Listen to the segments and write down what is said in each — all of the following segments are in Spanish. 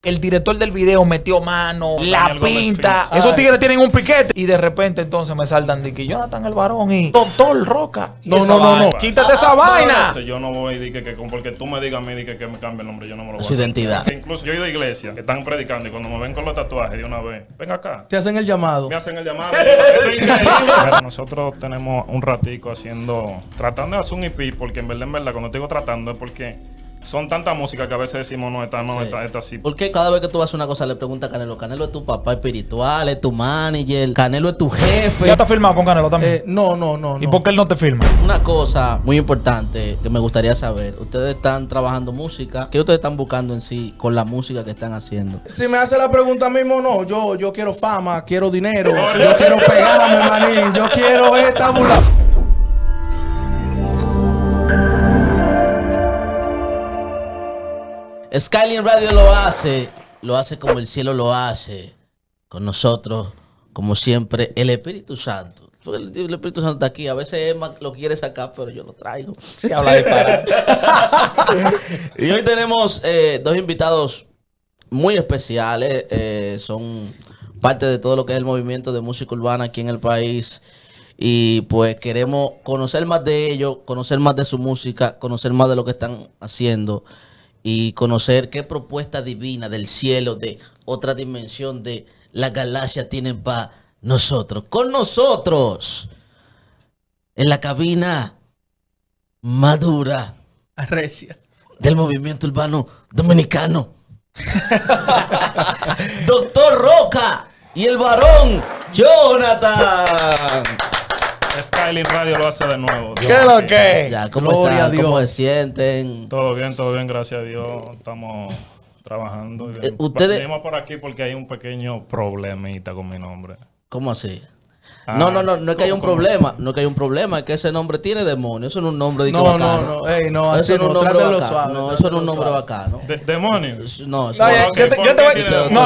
El director del video metió mano, la Daniel Gómez pinta. Films. Esos tigres tienen un piquete. Y de repente entonces me saltan de que Jonathan el varón y Doctor Roca. Y No, esa no, no, vaina. no. Quítate esa vaina. Entonces, yo no voy a decir que porque tú me digas a mí que me cambie el nombre, yo no me lo voy a Su hacer. identidad. Porque incluso yo he ido a iglesias que están predicando y cuando me ven con los tatuajes de una vez, ven acá. Te hacen el llamado. Me hacen el llamado. Esto es increíble. Pero nosotros tenemos un ratico tratando de hacer un EP, porque en verdad, cuando te digo tratando es porque son tanta música que a veces decimos, no, esta así. Porque cada vez que tú haces una cosa le preguntas a Canelo. Canelo es tu papá espiritual, es tu manager, Canelo es tu jefe. ¿Ya está firmado con Canelo también? No. ¿Y por qué él no te firma? Una cosa muy importante que me gustaría saber. Ustedes están trabajando música. ¿Qué ustedes están buscando en sí con la música que están haciendo? Si me hace la pregunta mismo, no. Yo quiero fama, quiero dinero, yo quiero pegarme, manín. Yo quiero esta bula. Skyline Radio lo hace como el cielo lo hace. Con nosotros, como siempre, el Espíritu Santo. El Espíritu Santo está aquí. A veces Emma lo quiere sacar, pero yo lo traigo. Se habla de disparate. Y hoy tenemos dos invitados muy especiales. Son parte de todo lo que es el movimiento de música urbana aquí en el país. Y pues queremos conocer más de ellos, conocer más de su música, conocer más de lo que están haciendo. Y conocer qué propuesta divina del cielo, de otra dimensión de la galaxia tienen para nosotros. Con nosotros, en la cabina madura Arrecia. del movimiento urbano dominicano. Doctor Roca y el varón Jonathan. Skyline Radio lo hace de nuevo. ¿Qué es lo que? Ya, ¿cómo Gloria están? a Dios. ¿Cómo se sienten? Todo bien, gracias a Dios. Estamos trabajando. ustedes- Venimos por aquí porque hay un pequeño problemita con mi nombre. ¿Cómo así? Ah, No es que haya un ¿cómo problema. No es que haya un problema, es que ese nombre tiene demonio. Eso no es un nombre de que No, bacano. Ey, no, Eso así no es un no. nombre Trátelo bacano. suave. No, eso no es un trátelo nombre suave. bacano. ¿Demonios? No, eso No, no. Ok, yo te ¿por voy- qué tiene no,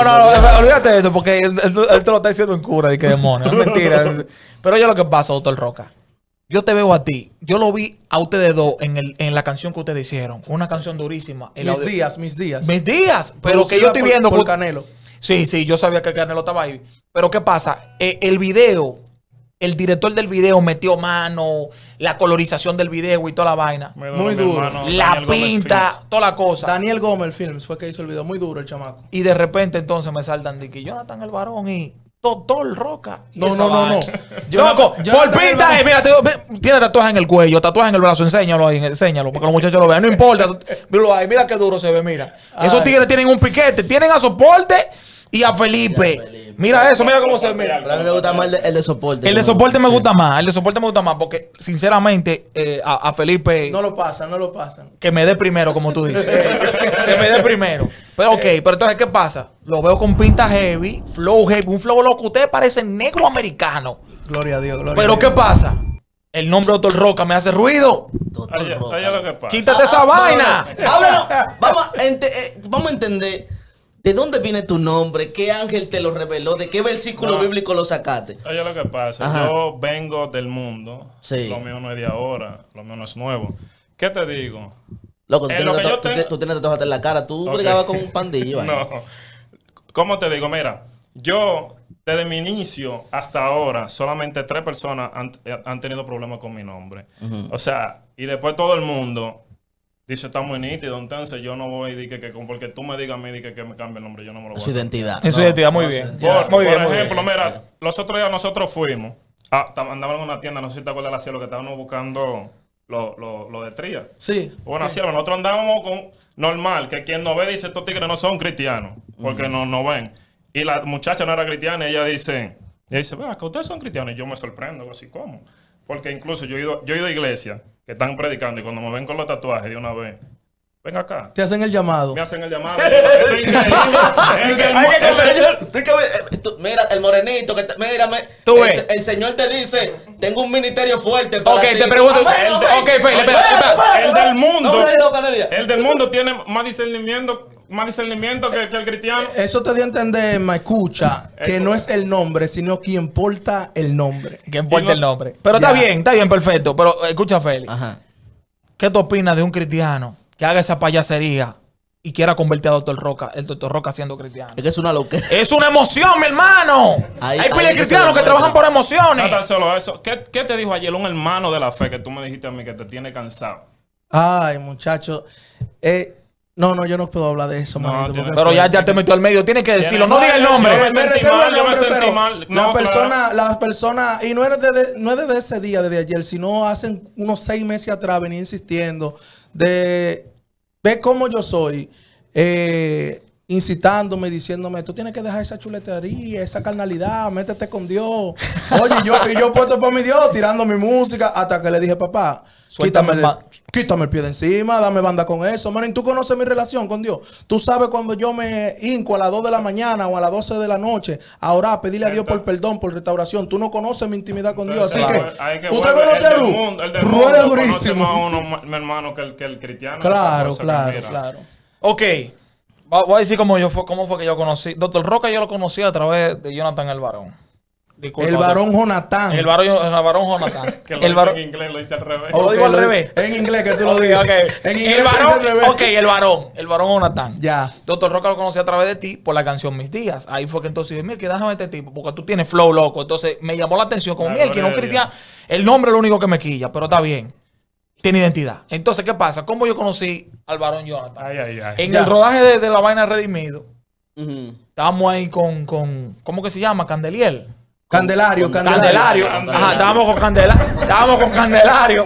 olvídate de eso, porque él te lo está diciendo en cura, de que demonio, es mentira. Pero oye lo que pasa, Doctor Roca. Yo te veo a ti. Yo lo vi a ustedes dos en la canción que ustedes hicieron. Una canción durísima. El Mis audio- días. Mis días. Pero que yo estoy viendo. Por que- Canelo. Sí, yo sabía que Canelo estaba ahí. Pero ¿qué pasa? El video, el director del video metió mano, la colorización del video y toda la vaina. Muy duro. La pinta, toda la cosa. Daniel Gómez Films fue que hizo el video. Muy duro el chamaco. Y de repente entonces me saltan de que Jonathan el varón y Doctor Roca. Y No, esa no, no, vaina. no. Loco, Jonathan por el pinta, varón. mira, tiene tatuaje en el cuello, tatuaje en el brazo, enséñalo ahí, enséñalo, porque los muchachos lo vean. No importa, míralo ahí, mira qué duro se ve, mira. Esos Ay. tigres tienen un piquete, tienen a Soporte y a Felipe. Y a Felipe. Mira eso, mira cómo se ve. Mira. Pero a mí me gusta más el de soporte. El de soporte me gusta más, el de soporte me gusta más, porque sinceramente a Felipe No lo pasan. que me dé primero, como tú dices. Que me dé primero. Pero ok, pero entonces, ¿qué pasa? Lo veo con pinta heavy, flow heavy, un flow loco. Ustedes parecen negro americano. Gloria a Dios, gloria Pero a ¿qué Dios. pasa? El nombre Doctor Roca me hace ruido. Doctor Oye, Roca. oye lo que pasa. Quítate esa vaina. Háblalo. Vamos a entender de dónde viene tu nombre, qué ángel te lo reveló, de qué versículo No. bíblico lo sacaste. Oye lo que pasa. Ajá. Yo vengo del mundo. Sí. Lo mío no es de ahora. Lo mío no es nuevo. ¿Qué te digo? Loco, tú lo que yo tienes tengo- tú tienes tatuajes en la cara. Tú Ok. brigabas con un pandillo. ahí. No. ¿Cómo te digo? Mira, yo desde mi inicio hasta ahora, solamente 3 personas han tenido problemas con mi nombre. O sea, y después todo el mundo dice, está muy nítido. Entonces yo no voy a decir que porque tú me digas a mí que me cambie el nombre, yo no me lo voy a Su identidad. Eso identidad, muy bien. Por Muy bien, muy ejemplo, bien. mira, los otros días nosotros fuimos, andábamos en una tienda, no sé si te acuerdas de la cielo, que estábamos buscando lo de Tría. Sí. Bueno, cielo, nosotros andábamos con normal, que quien nos ve dice, estos tigres no son cristianos, porque no ven. Y la muchacha no era cristiana y ella dice, vea, que ustedes son cristianos. Y yo me sorprendo, así como. Porque incluso yo he ido a iglesias que están predicando y cuando me ven con los tatuajes de una vez, ven acá. Te hacen el llamado. Me hacen el llamado. Esto es increíble. Mira, el morenito, mírame. Tú ves. El Señor te dice, tengo un ministerio fuerte para Ok, ti. te pregunto. Amén, amén. Ok, Felipe, espera. El del mundo. No me digas Canelía. El del mundo tiene más discernimiento que el cristiano. Eso te dio a entender, me escucha, que no es el nombre, sino quien porta el nombre. Que importa Y no- el nombre. Pero Ya. está bien, perfecto. Pero escucha, Félix. Ajá. ¿Qué tú opinas de un cristiano que haga esa payasería y quiera convertir a Doctor Roca, el Doctor Roca siendo cristiano. Es que es una loquera. Es una emoción, mi hermano. Hay pila de cristianos que trabajan por No emociones. tan solo eso. ¿Qué te dijo ayer un hermano de la fe que tú me dijiste a mí que te tiene cansado? Ay, muchacho. No, yo no puedo hablar de eso, No, manito. tiene- porque- Pero ya te metió al medio. Tienes que decirlo. No No, diga el yo nombre. me Me sentí reservo mal, el yo me nombre, sentí pero mal. la No, persona, y no es desde ese día, desde ayer, sino hace unos 6 meses atrás venía insistiendo de ve cómo yo soy, incitándome, diciéndome, tú tienes que dejar esa chuletería, esa carnalidad, métete con Dios. Oye, yo puesto por mi Dios, tirando mi música, hasta que le dije, papá, Suéltame quítame el pie de encima, dame banda con eso. Man, tú conoces mi relación con Dios. Tú sabes cuando yo me hinco a las 2 de la mañana o a las 12 de la noche a orar, pedirle a Dios por perdón, por restauración. Tú no conoces mi intimidad con Dios. Así que, ¿usted conoce a Ru? Rueda durísimo. Conoce más uno, mi hermano, que el cristiano. Claro, Esa cosa que mira. claro. Ok. Voy a decir cómo fue que yo conocí. Doctor Roca yo lo conocí a través de Jonathan el Varón. Disculpa, El varón Jonatán. El varón Jonathan. Que lo El dice varón. en inglés, lo dice al revés. Lo digo al revés. En inglés que tú lo Ok, dices. ok. En inglés El se dice varón. al revés. Ok, el varón Jonathan. Ya. Doctor Roca lo conocí a través de ti por la canción Mis Días. Ahí fue que entonces dije, mira, que déjame este tipo, porque tú tienes flow loco. Entonces me llamó la atención como, La mira, que no gloria de cristiano. El nombre es lo único que me quilla, pero está bien. Tiene identidad. Entonces, ¿qué pasa? ¿Cómo yo conocí al varón Jonathan? Ay. En Ya. el rodaje de la vaina Redimido, Ujú. estábamos ahí con ¿cómo que se llama? Candeliel. Candelario. Candelario. Ajá, estábamos con Candelario.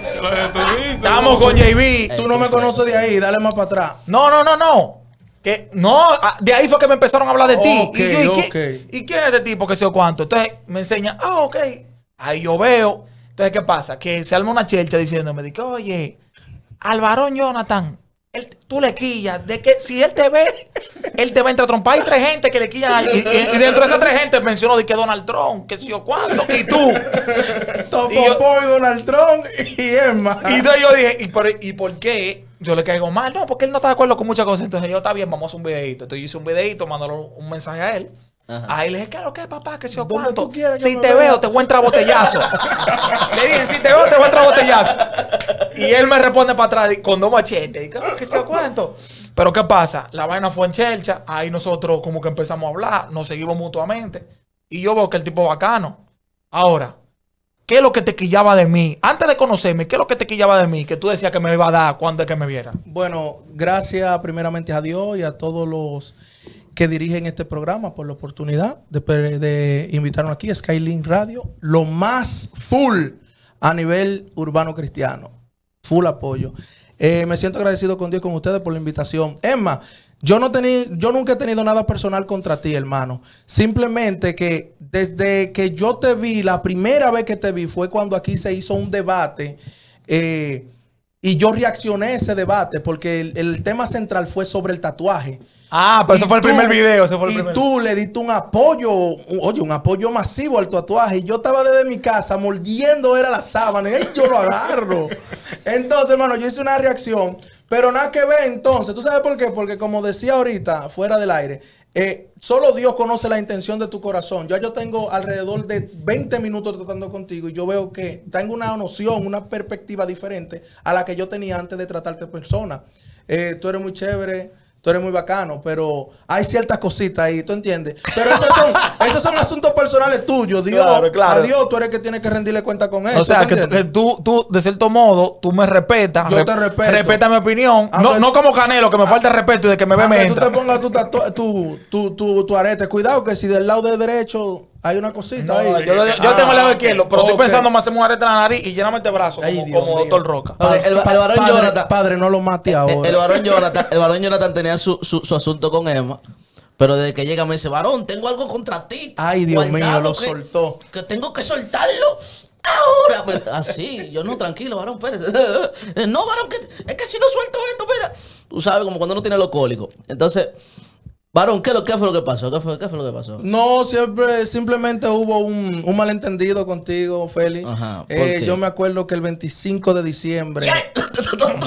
Estábamos con JB. Tú no me conoces de ahí, dale más para atrás. No. Que no, de ahí fue que me empezaron a hablar de ti. Ok, Y yo, ok. ¿y quién es este tipo que sé yo cuánto? Entonces me enseña, ok. Ahí yo veo. Entonces, ¿qué pasa? Que se arma una chelcha diciéndome, de que, oye, al varón Jonathan, tú le quillas, de que si él te ve entre a trompar. Hay 3 gente que le quillan ahí. Y dentro de esas 3 gente mencionó de que Donald Trump, que sé yo cuánto, y tú. Topopoy, Donald Trump y Emma. Y entonces yo dije, ¿y por qué yo le caigo mal? No, porque él no está de acuerdo con muchas cosas. Entonces yo, está bien, vamos a hacer un videito. Entonces yo hice un videito, mandó un mensaje a él. Ajá. Ahí le dije, ¿qué es lo que, papá? Que sé yo Donde cuánto. tú quieras que Si me te vea. veo, te voy a entrar a botellazo. Le dije, si te veo, te voy a entrar a botellazo. Y él me responde para atrás con 2 machetes. Y que sé yo cuánto. Pero ¿qué pasa? La vaina fue en chelcha. Ahí nosotros como que empezamos a hablar. Nos seguimos mutuamente. Y yo veo que el tipo es bacano. Ahora, ¿qué es lo que te quillaba de mí? Antes de conocerme, ¿qué es lo que te quillaba de mí? Que tú decías que me iba a dar cuando es que me viera. Bueno, gracias primeramente a Dios y a todos los que dirigen este programa por la oportunidad de invitarnos aquí a Skylink Radio, lo más full a nivel urbano cristiano. Full apoyo. Me siento agradecido con Dios y con ustedes por la invitación. Emma, yo nunca he tenido nada personal contra ti, hermano. Simplemente que desde que yo te vi, la primera vez que te vi fue cuando aquí se hizo un debate. Y yo reaccioné a ese debate porque el tema central fue sobre el tatuaje. Ah, pero ese fue el primer video. Y tú le diste un apoyo, un apoyo masivo al tatuaje. Y yo estaba desde mi casa mordiendo era la sábana. Y yo lo agarro. Entonces, hermano, yo hice una reacción. Pero nada que ver entonces. ¿Tú sabes por qué? Porque como decía ahorita, fuera del aire, solo Dios conoce la intención de tu corazón. Yo tengo alrededor de 20 minutos tratando contigo y yo veo que tengo una noción, una perspectiva diferente a la que yo tenía antes de tratarte persona. Tú eres muy chévere. Tú eres muy bacano, pero hay ciertas cositas ahí, ¿tú entiendes? Pero esos son asuntos personales tuyos. Dios, Claro. a Dios tú eres el que tienes que rendirle cuenta con él. O sea, ¿tú que entiendes? tú, de cierto modo, tú me respetas. Yo te respeto. Respeta mi opinión. Aunque- No como Canelo, que me falta el respeto y de que me ve me Aunque tú entra. te pongas tu arete. Cuidado que si del lado del derecho hay una cosita ahí. Yo tengo el lado izquierdo, pero estoy ok. pensando en hacerme un arete en la nariz y llenarme este brazo Ay, como, Dios como mío. Doctor Roca. Ok, el varón padre, Jonathan. Padre, no lo mate ahora. El varón Jonathan tenía su asunto con Emma. Pero desde que llega me dice, varón, tengo algo contra ti. Ay, Dios mío, guardado lo soltó. Que tengo que soltarlo ahora. Pues, así, yo no, tranquilo, varón, espérese. No, varón, es que si no suelto esto, mira. Tú sabes, como cuando uno tiene lo cólico. Entonces, varón, ¿qué fue lo que pasó? ¿Qué fue lo que pasó? No, simplemente hubo un malentendido contigo, Félix. Ajá, ¿por qué? Yo me acuerdo que el 25 de diciembre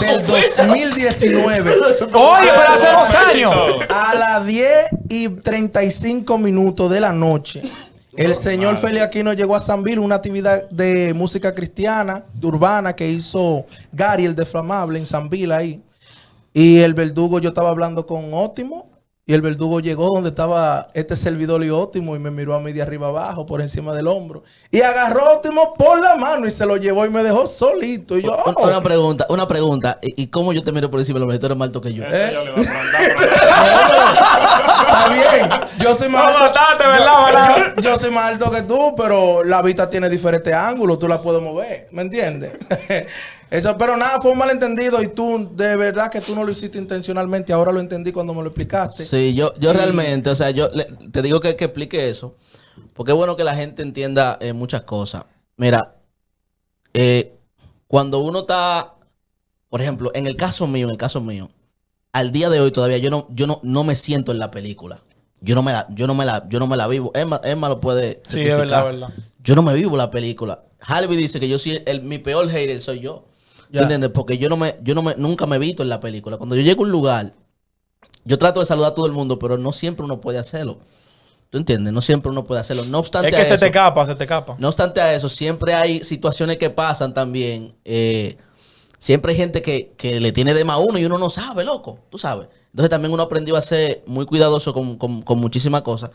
del 2019, Oye, pero hace 2 años. a las 10:35 minutos de la noche, el señor Félix Aquino llegó a San Bill, una actividad de música cristiana, urbana, que hizo Gary, el Deflamable, en San Bill ahí. Y el verdugo, yo estaba hablando con Ótimo. Y el verdugo llegó donde estaba este servidor y Ótimo y me miró a mí de arriba abajo, por encima del hombro. Y agarró a Ótimo por la mano y se lo llevó y me dejó solito. Y yo, oh. Una pregunta. ¿Y cómo yo te miro por encima del hombro? Tú eres más alto que yo. Eso yo le iba a preguntar, Está bien. Yo soy más No alto. mataste, ¿verdad? Yo soy más alto que tú, pero la vista tiene diferentes ángulos. Tú la puedes mover. ¿Me entiendes? Eso, pero nada, fue un malentendido y tú, de verdad que tú no lo hiciste intencionalmente. Ahora lo entendí cuando me lo explicaste. Sí, yo realmente, o sea, te digo que explique eso. Porque es bueno que la gente entienda muchas cosas. Mira, cuando uno está, por ejemplo, en el caso mío, al día de hoy todavía yo no me siento en la película. Yo no me la vivo. Emma lo puede Sí, es certificar. verdad. Yo no me vivo la película. Harvey dice que yo soy mi peor hater soy yo. ¿Tú entiendes? Porque nunca me he visto en la película. Cuando yo llego a un lugar, yo trato de saludar a todo el mundo, pero no siempre uno puede hacerlo. ¿Tú entiendes? No siempre uno puede hacerlo. No obstante Es que a se eso, te escapa. no obstante a eso, siempre hay situaciones que pasan también. Siempre hay gente que le tiene de más uno y uno no sabe, loco. Tú sabes. Entonces también uno aprendió a ser muy cuidadoso con muchísimas cosas.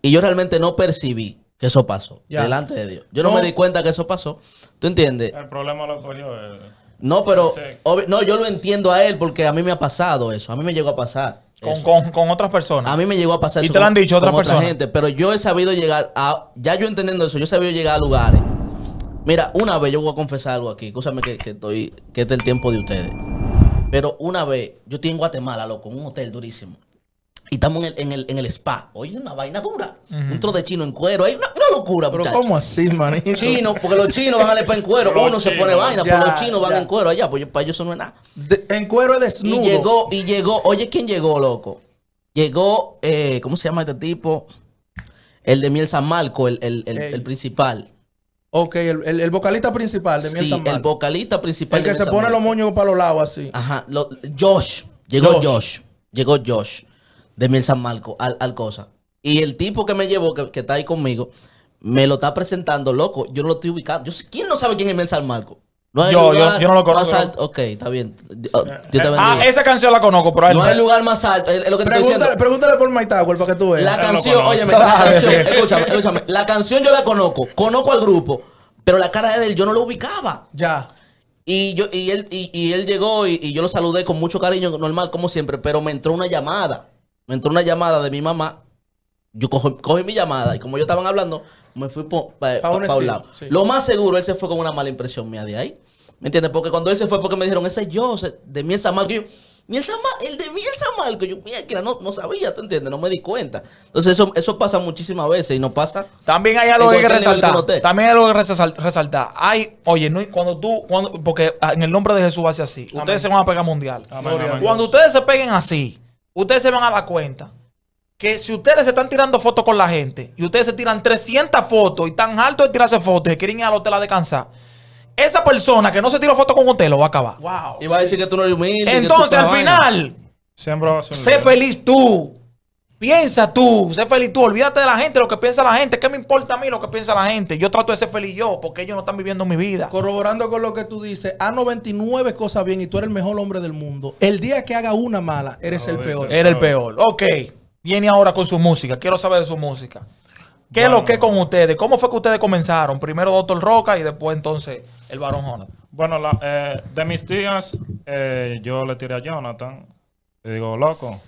Y yo realmente no percibí que eso pasó delante de Dios. Yo no me di cuenta que eso pasó. ¿Tú entiendes? El problema lo cogió él. No, pero Sí. no, yo lo entiendo a él porque a mí me ha pasado eso. A mí me llegó a pasar. eso. Con otras personas. A mí me llegó a pasar ¿Y eso. te lo han dicho otras con otra personas? gente, pero yo he sabido llegar a. Ya yo entendiendo eso, yo he sabido llegar a lugares. Mira, una vez yo voy a confesar algo aquí. Escúchame que este es el tiempo de ustedes. Pero una vez, yo estoy en Guatemala, loco, en un hotel durísimo. Y estamos en el spa. Oye, una vaina dura. Un tro de chino en cuero. Hay una locura, Pero muchacho. ¿cómo así, manito? Chino, porque los chinos van al spa en cuero. Los Uno se pone chinos. vaina, Ya, pero los chinos van ya. en cuero allá. Pues para ellos eso no es nada. En cuero es desnudo. Y llegó, oye, ¿quién llegó, loco? Llegó, ¿cómo se llama este tipo? El de Miel San Marco, el principal. Ok, el vocalista principal de Miel Sí, San Marco. el vocalista principal El que de Miel se San pone Marco. los moños para los lados así. Ajá, Josh. Llegó Josh. Josh. Llegó Josh de Miel San Marco al cosa. Y el tipo que me llevó, que está ahí conmigo, me lo está presentando, loco. Yo no lo estoy ubicando. ¿Quién no sabe quién es Miel San Marco? No hay Yo lugar no lo conozco, más bro. alto. Ok, está bien. Dios te bendiga. Esa canción la conozco, pero a él No no. hay lugar más alto. Es lo que te estoy diciendo. Pregúntale por My Tower para que tú veas. La Él canción, lo conoce. óyeme, la Claro, canción, sí. escúchame. La canción yo la conozco al grupo, pero la cara de él yo no lo ubicaba. Ya. Y él llegó y yo lo saludé con mucho cariño, normal, como siempre, pero me entró una llamada. Me entró una llamada de mi mamá. Yo cogí mi llamada y como ellos estaban hablando, me fui para un un estilo, lado. sí. Lo más seguro, él se fue con una mala impresión mía de ahí. ¿Me entiendes? Porque cuando él se fue, me dijeron, ese es yo, de Miel San Marco. Y yo, el de Miel San Marco. Yo, mira, no sabía, ¿tú entiendes? No me di cuenta. Entonces, eso pasa muchísimas veces y no pasa. También hay algo que hay que En cualquier nivel que uno resaltar. esté. También hay algo que resaltar. Oye, porque en el nombre de Jesús va a ser así. Ustedes se van a pegar mundial. Amén, amén. Cuando ustedes se peguen así, ustedes se van a dar cuenta que si ustedes se están tirando fotos con la gente y ustedes se tiran 300 fotos y están hartos de tirarse fotos y quieren ir al hotel a descansar, esa persona que no se tiró foto con usted lo va a acabar. Wow. Y va a decir que tú no eres humilde. que tú Entonces, esa al vaina. final, Siempre va a ser un sé lío. feliz tú. Piensa tú, sé feliz tú. Olvídate de la gente, lo que piensa la gente. ¿Qué me importa a mí lo que piensa la gente? Yo trato de ser feliz yo, porque ellos no están viviendo mi vida. Corroborando con lo que tú dices, haz 99 cosas bien y tú eres el mejor hombre del mundo. El día que haga una mala, eres el peor. Era el peor. Ok. Viene ahora con su música. Quiero saber de su música. ¿Qué es lo que es con ustedes? ¿Cómo fue que ustedes comenzaron? Primero Dr. Roca y después entonces el Barón Jonathan. Bueno, de mis días, yo le tiré a Jonathan. Le digo, loco.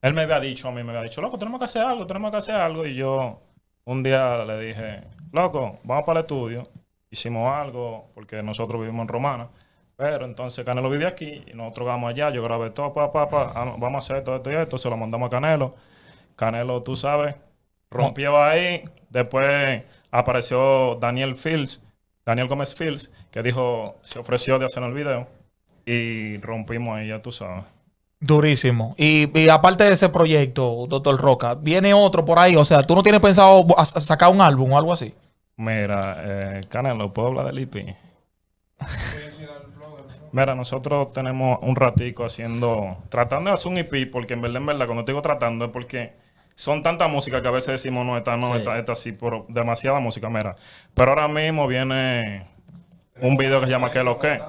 Él me había dicho, loco, tenemos que hacer algo. Y yo un día le dije, loco, vamos para el estudio. Hicimos algo, porque nosotros vivimos en Romana. Pero entonces Canelo vive aquí y nosotros vamos allá. Yo grabé todo, vamos a hacer todo esto y esto. Se lo mandamos a Canelo. Canelo, tú sabes, rompió ahí. Después apareció Daniel Gómez Fields, que dijo, se ofreció de hacer el video. Y rompimos ahí, ya tú sabes. Durísimo. Y aparte de ese proyecto, Dr. Roca, ¿viene otro por ahí? O sea, ¿tú no tienes pensado sacar un álbum o algo así? Mira, Canelo, ¿puedo hablar del IP? Mira, nosotros tenemos un ratico tratando de hacer un EP, porque en verdad, cuando te digo tratando es porque son tanta música que a veces decimos esta así, por demasiada música, mira. Pero ahora mismo viene un video que se llama ¿Qué lo que?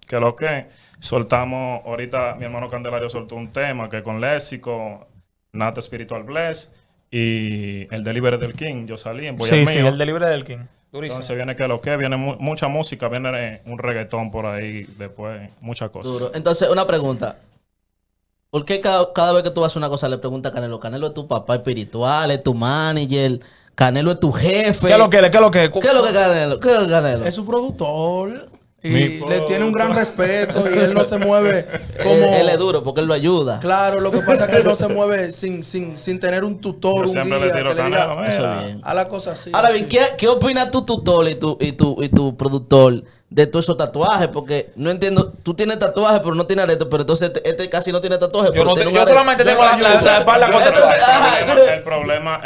que lo que soltamos, ahorita mi hermano Candelario soltó un tema que con Léxico, Nata Spiritual Bless y el Delivery del King, yo salí en Voy al Sí, sí, Mío. el delivery del King. Durísimo. Entonces viene que lo que, viene mucha música, viene un reggaetón por ahí, después muchas cosas. Duro. Entonces, una pregunta. ¿Por qué cada vez que tú haces una cosa le preguntas a Canelo? Canelo es tu papá espiritual, es tu manager, Canelo es tu jefe. ¿Qué es lo que? ¿Qué es lo que? ¿Qué es lo que Canelo? ¿Qué es lo que Canelo? Es su productor. Y Mi le tiene un gran respeto y él no se mueve como... Él es duro porque él lo ayuda. Claro, lo que pasa es que él no se mueve sin tener un tutor, Yo un siempre guía le tiro que le diga, Canelo, Eso mira. es bien. a la cosa así. Ahora así. bien, ¿qué opinas tu tutor y tu productor de todos esos tatuajes? Porque no entiendo, tú tienes tatuajes pero no tienes arete, pero entonces este casi no tiene tatuajes. Yo, pero no tiene te- un yo arete. solamente tengo la espalda con Entonces, tatuaje.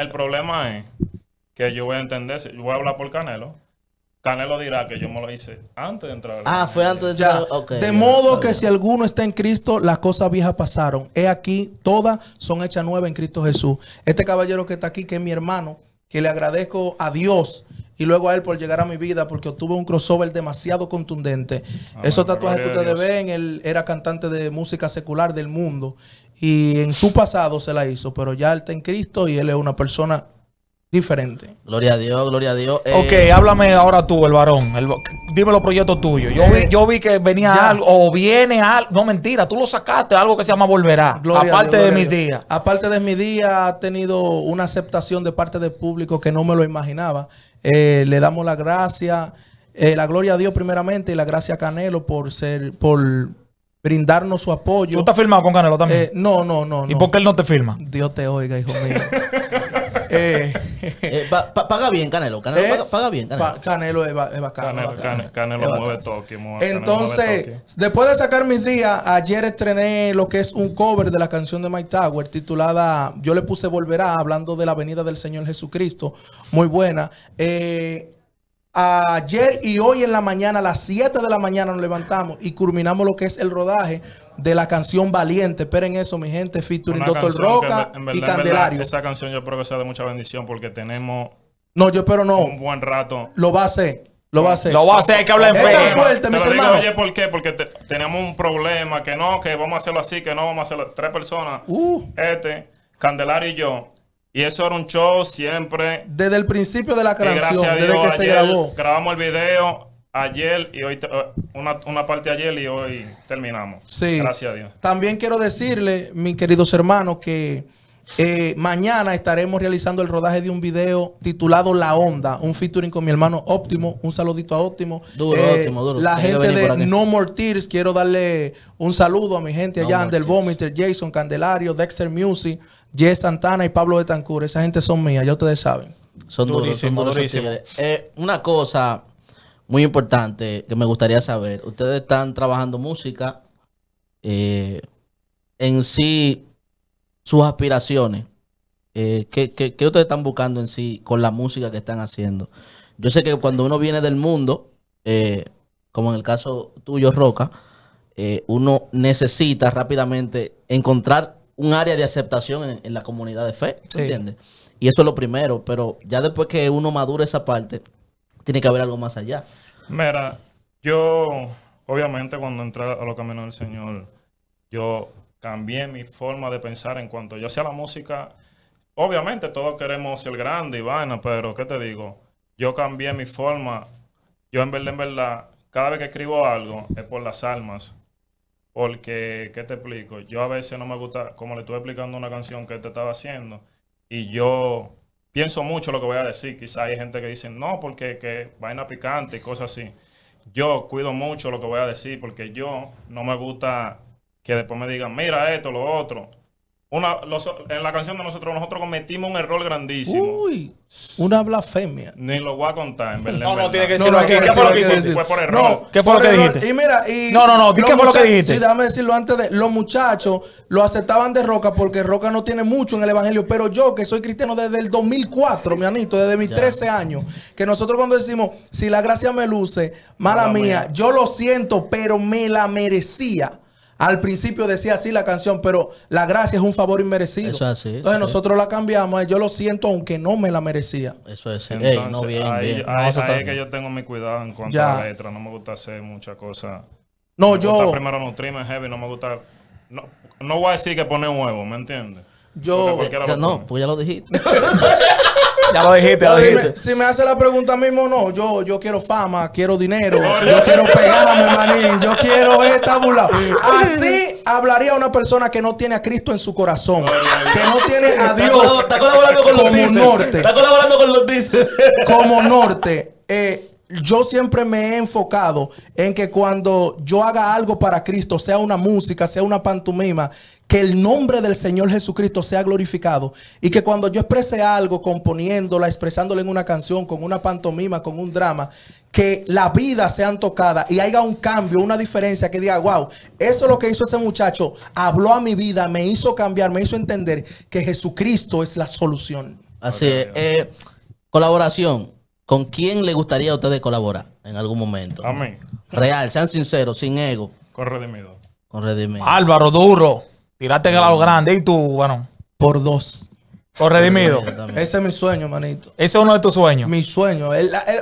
El problema es que yo voy a entender, yo voy a hablar por Canelo. Canelo dirá que yo me lo hice antes de entrar. Fue antes de Ya, entrar. Ok, de ya, modo está que bien. si alguno está en Cristo, las cosas viejas pasaron. He aquí, todas son hechas nuevas en Cristo Jesús. Este caballero que está aquí, que es mi hermano, que le agradezco a Dios y luego a él por llegar a mi vida, porque obtuve un crossover demasiado contundente. Esos tatuajes que gloria a ustedes Dios. ven, él era cantante de música secular del mundo y en su pasado se la hizo, pero ya él está en Cristo y él es una persona diferente. Gloria a Dios, gloria a Dios. Ok, háblame ahora tú, el varón. Dime los proyectos tuyos. Yo vi que venía Ya. algo, o viene algo. No, mentira, tú lo sacaste, algo que se llama Volverá. Gloria a Aparte Dios, de gloria mis a Dios. días. Aparte de mis días, ha tenido una aceptación de parte del público que no me lo imaginaba. Le damos la gracia, la gloria a Dios primeramente y la gracia a Canelo por brindarnos su apoyo. ¿Tú estás firmado con Canelo también? No. ¿Y por qué él no te firma? Dios te oiga, hijo mío. Paga bien, Canelo. Canelo paga bien, Canelo. Canelo es bacano. Canelo Es mueve bacano. Tokio. Entonces, después de sacar mis días, ayer estrené lo que es un cover de la canción de Mike Tower titulada, yo le puse Volverá, hablando de la venida del Señor Jesucristo. Muy buena. Ayer y hoy en la mañana, a las 7 de la mañana nos levantamos y culminamos lo que es el rodaje de la canción Valiente. Esperen eso, mi gente, featuring Dr. Roca y Candelario. Esa canción yo espero que sea de mucha bendición porque tenemos No, yo espero no. un buen rato. Lo va a hacer. Lo va a hacer. Lo va a hacer, hay que hablar en Esta fe. suerte, Te mis lo digo, hermanos. oye, ¿por qué? Porque teníamos un problema, que no, que vamos a hacerlo así, que no vamos a hacerlo. 3 personas, Candelario y yo. Y eso era un show siempre. Desde el principio de la Y gracias canción, a desde Dios, que se ayer grabó. grabamos el video ayer y hoy, una parte ayer y hoy terminamos. Sí. Gracias a Dios. También quiero decirle, mis queridos hermanos, que mañana estaremos realizando el rodaje de un video titulado La Onda, un featuring con mi hermano Óptimo. Un saludito a Óptimo. Duro, Óptimo, duro. La Tiene que gente venir por de aquí. No More Tears, quiero darle un saludo a mi gente No allá, More Andel Tears. Vomiter, Jason Candelario, Dexter Music, Jess Santana y Pablo Betancourt. Esa gente son mías, ya ustedes saben. Son duros, son Durísimo, duros esos durísimo. tigres. Una cosa muy importante que me gustaría saber. Ustedes están trabajando música. En sí, sus aspiraciones. ¿Qué ustedes están buscando en sí con la música que están haciendo? Yo sé que cuando uno viene del mundo, como en el caso tuyo, Roca, uno necesita rápidamente encontrar un área de aceptación en la comunidad de fe, ¿tú Sí. entiendes? Y eso es lo primero, pero ya después que uno madure esa parte, tiene que haber algo más allá. Mira, yo, obviamente, cuando entré a los caminos del Señor, yo cambié mi forma de pensar en cuanto yo hacía la música. Obviamente, todos queremos ser grandes y vaina, pero ¿qué te digo? Yo cambié mi forma. Yo, en verdad, cada vez que escribo algo es por las almas. Porque, ¿qué te explico? Yo a veces no me gusta, como le estuve explicando una canción que te estaba haciendo, y yo pienso mucho lo que voy a decir. Quizá hay gente que dice, no, porque que vaina picante y cosas así. Yo cuido mucho lo que voy a decir, porque yo no me gusta que después me digan, mira esto, lo otro. En la canción de nosotros cometimos un error grandísimo. Uy, una blasfemia. Ni lo voy a contar, en verdad. No, en no, verdad. tiene que No, decirlo no, aquí. hay que ¿Qué fue lo que decirlo, hiciste? Fue por error. No, ¿Qué fue lo por que error. dijiste? Y mira, No, ¿qué los fue lo que mucha- dijiste? Sí, déjame decirlo antes de... Los muchachos lo aceptaban de Roca porque Roca no tiene mucho en el evangelio, pero yo, que soy cristiano desde el 2004, mi anito, desde mis 13 años, que nosotros cuando decimos, si la gracia me luce, mala mía, yo lo siento, pero me la merecía. Al principio decía así la canción, pero la gracia es un favor inmerecido. Eso es así, Entonces sí. nosotros la cambiamos, yo lo siento aunque no me la merecía. Eso es. Entonces, No, bien, ahí, bien. ahí- eso está ahí es bien. que yo tengo mi cuidado en cuanto Ya. a la letra. No me gusta hacer muchas cosas. No, Me yo... gusta primero nutrirme heavy, no me gusta... No voy a decir que poner huevo, ¿me entiendes? Yo- Porque cualquiera lo No, come. pues ya lo dijiste. Ya lo dijiste, ya lo dijiste. Si me hace la pregunta mismo, no. Yo quiero fama, quiero dinero, yo quiero pegarme, manín, yo quiero estar burlado. Así hablaría una persona que no tiene a Cristo en su corazón, que no tiene a Dios Está colaborando con los como dices. norte. Está colaborando con los dices. Como norte. Yo siempre me he enfocado en que cuando yo haga algo para Cristo, sea una música, sea una pantomima, que el nombre del Señor Jesucristo sea glorificado. Y que cuando yo exprese algo, componiéndola, expresándolo en una canción, con una pantomima, con un drama, que la vida sean tocada y haya un cambio, una diferencia, que diga, wow, eso es lo que hizo ese muchacho, habló a mi vida, me hizo cambiar, me hizo entender que Jesucristo es la solución. Así es. Colaboración. ¿Con quién le gustaría a ustedes colaborar en algún momento? A mí, Real, sean sinceros, sin ego. con Redimido. Con Redimido. Álvaro, duro. Tiraste a lo grande. ¿Y tú, bueno? Por dos. Por Redimido. También. Ese es mi sueño, manito. Ese es uno de tus sueños. Mi sueño.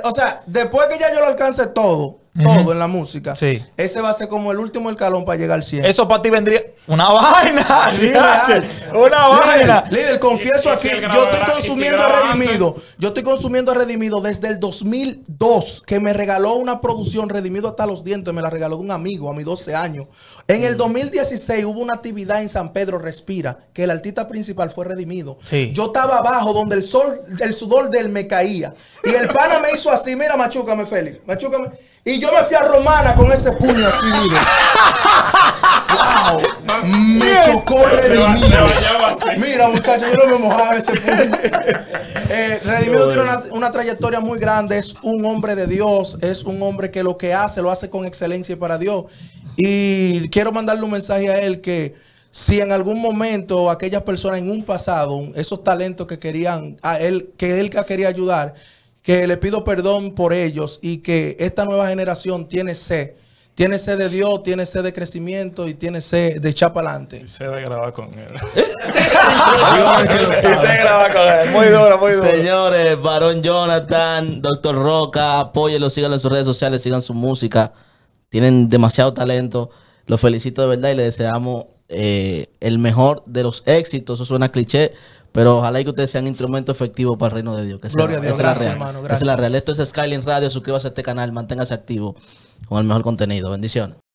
O sea, después que ya yo lo alcance todo en la música, Sí. ese va a ser como el último escalón para llegar al 100. Eso para ti vendría una vaina. Sí, diache, real. una vaina. Líder, confieso Y aquí, si él yo graba- estoy y si consumiendo a graba Redimido. Yo estoy consumiendo a Redimido desde el 2002, que me regaló una producción Redimido hasta los dientes, me la regaló de un amigo a mis 12 años. En el 2016 hubo una actividad en San Pedro Respira, que el artista principal fue Redimido. Sí. Yo estaba abajo donde el sol, el sudor de él me caía. Y el pana me hizo así, mira, machúcame, Félix, machúcame. Y yo me fui a Romana con ese puño así, mire. ¡Wow! Me chocó Redimido. Te bañaba así. Mira, muchachos, yo no me mojaba ese puño. Redimido tiene una trayectoria muy grande. Es un hombre de Dios. Es un hombre que lo que hace, lo hace con excelencia y para Dios. Y quiero mandarle un mensaje a él que si en algún momento aquellas personas en un pasado, esos talentos que querían, que él quería ayudar, que le pido perdón por ellos y que esta nueva generación tiene sed. Tiene sed de Dios, tiene sed de crecimiento y tiene sed de echar para adelante. Y se de grabar con él. Dios es que lo sabe. Muy duro, muy duro. Señores, Varón Jonathan, Doctor Roca, apóyenlo, síganlo en sus redes sociales, sigan su música. Tienen demasiado talento. Los felicito de verdad y les deseamos el mejor de los éxitos. Eso suena cliché, pero ojalá y que ustedes sean instrumento efectivo para el reino de Dios. Que Gloria a Dios. esa es la Gracias, real. hermano. Esa Gracias. es la real. Esto es Skyline Radio. Suscríbase a este canal, manténgase activo con el mejor contenido. Bendiciones.